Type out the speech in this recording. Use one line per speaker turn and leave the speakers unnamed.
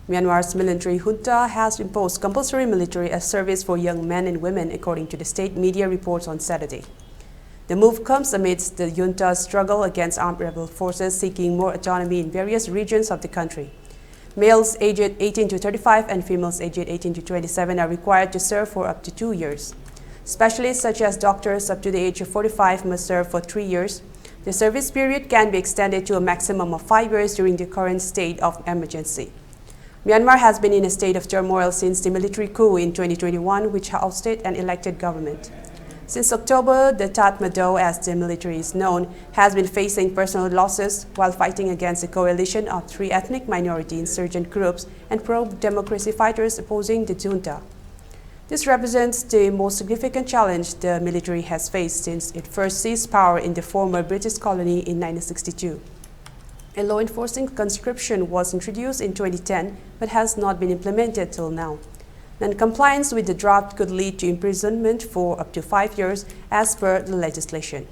Myanmar's military junta has imposed compulsory military service for young men and women, according to the state media reports on Saturday. The move comes amidst the junta's struggle against armed rebel forces seeking more autonomy in various regions of the country. Males aged 18 to 35 and females aged 18 to 27 are required to serve for up to 2 years. Specialists such as doctors up to the age of 45 must serve for 3 years. The service period can be extended to a maximum of 5 years during the current state of emergency. Myanmar has been in a state of turmoil since the military coup in 2021, which ousted an elected government. Since October, the Tatmadaw, as the military is known, has been facing personal losses while fighting against a coalition of 3 ethnic minority insurgent groups and pro-democracy fighters opposing the junta. This represents the most significant challenge the military has faced since it first seized power in the former British colony in 1962. A law enforcing conscription was introduced in 2010 but has not been implemented till now. Non-compliance with the draft could lead to imprisonment for up to 5 years as per the legislation.